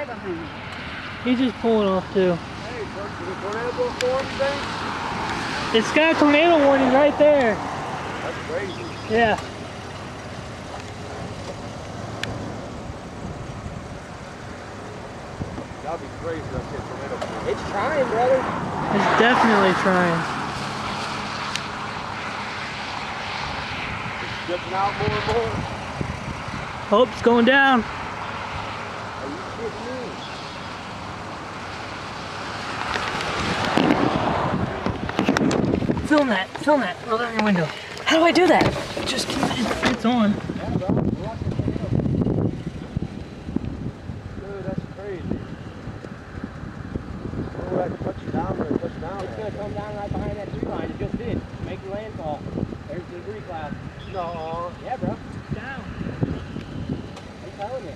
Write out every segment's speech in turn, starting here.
behind me. He's just pulling off too. Hey, is the tornado going to form, you think? It's got a tornado warning right there. That's crazy. Yeah. That'd be crazy if I said tornado form. It's trying, brother. It's definitely trying. It's dripping out more and more. Oh, it's going down. Are you kidding me? Film that. Film that. Roll down your window. How do I do that? Just keep it. It's on. Yeah, bro. We're watching the tornado. Dude, that's crazy. Oh, that touch down there. Touch down It's there. going to come down right behind that tree line. It just did. Make your landfall. There's the debris cloud. No. Yeah, bro. Down. I'm telling you.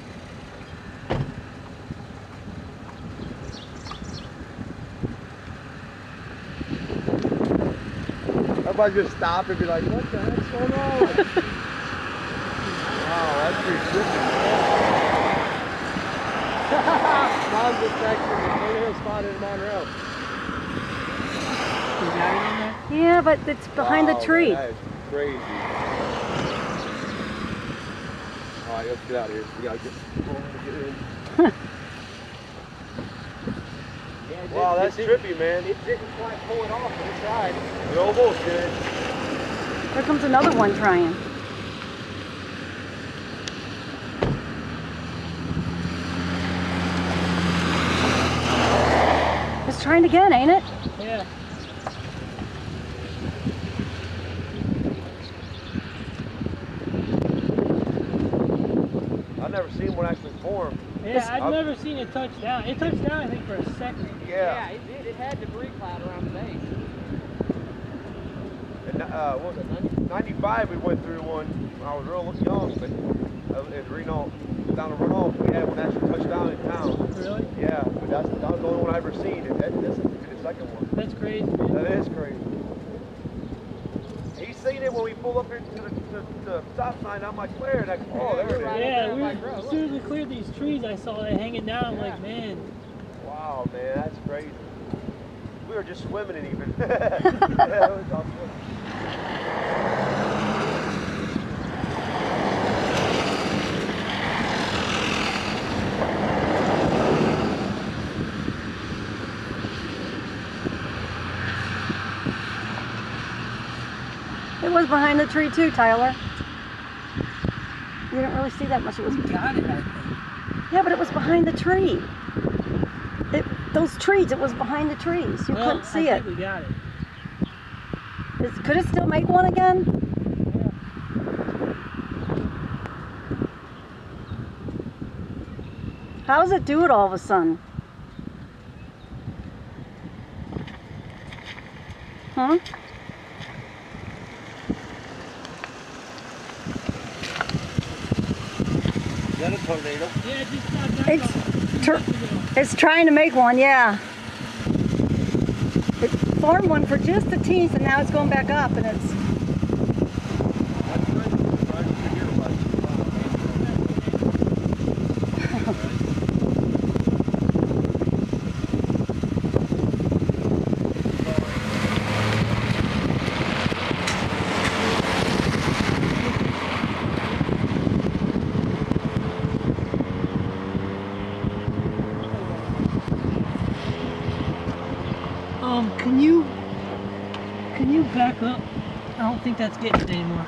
Everybody's gonna stop and be like, what the heck's going on? Wow, that's pretty trippy. Mom's just texting the tornado spotted in Monroe. You got it in there? Yeah, but it's behind the tree. Man, that is crazy. Alright, let's get out of here. We gotta get in. Yeah, Wow, that's trippy, man. It didn't quite pull it off, but it tried. It almost did. There comes another one trying. It's trying again, ain't it? Yeah. I've never seen one actually form. Yeah, I've never seen it touch down. It touched down, I think, for a second. Yeah. It did. It had debris cloud around the base. And, what was it, 95 we went through one when I was real young, but in Reno, down the runoff, we had one actually touch down in town. Really? Yeah, but that was the only one I've ever seen. And this is the second one. That's crazy, man. That is crazy. He's seen it when we pulled up here to the stop sign. I'm like, where? And oh, there it is. Yeah, as soon as we cleared these trees, I saw it hanging down. I'm like, man. Wow, man, that's crazy. We were just swimming in even. Yeah, it was awesome. It was behind the tree too, Tyler. You didn't really see that much. It was. Got it, I think. Yeah, but it was behind the tree. Those trees. It was behind the trees. You couldn't see I it. think we got it. Could it still make one again? How does it do it all of a sudden? Huh? Is that a tornado? Yeah, it just got down. It's trying to make one, yeah. It formed one for just a teens, and now it's going back up, and it's. Can you back up? I don't think that's getting it anymore.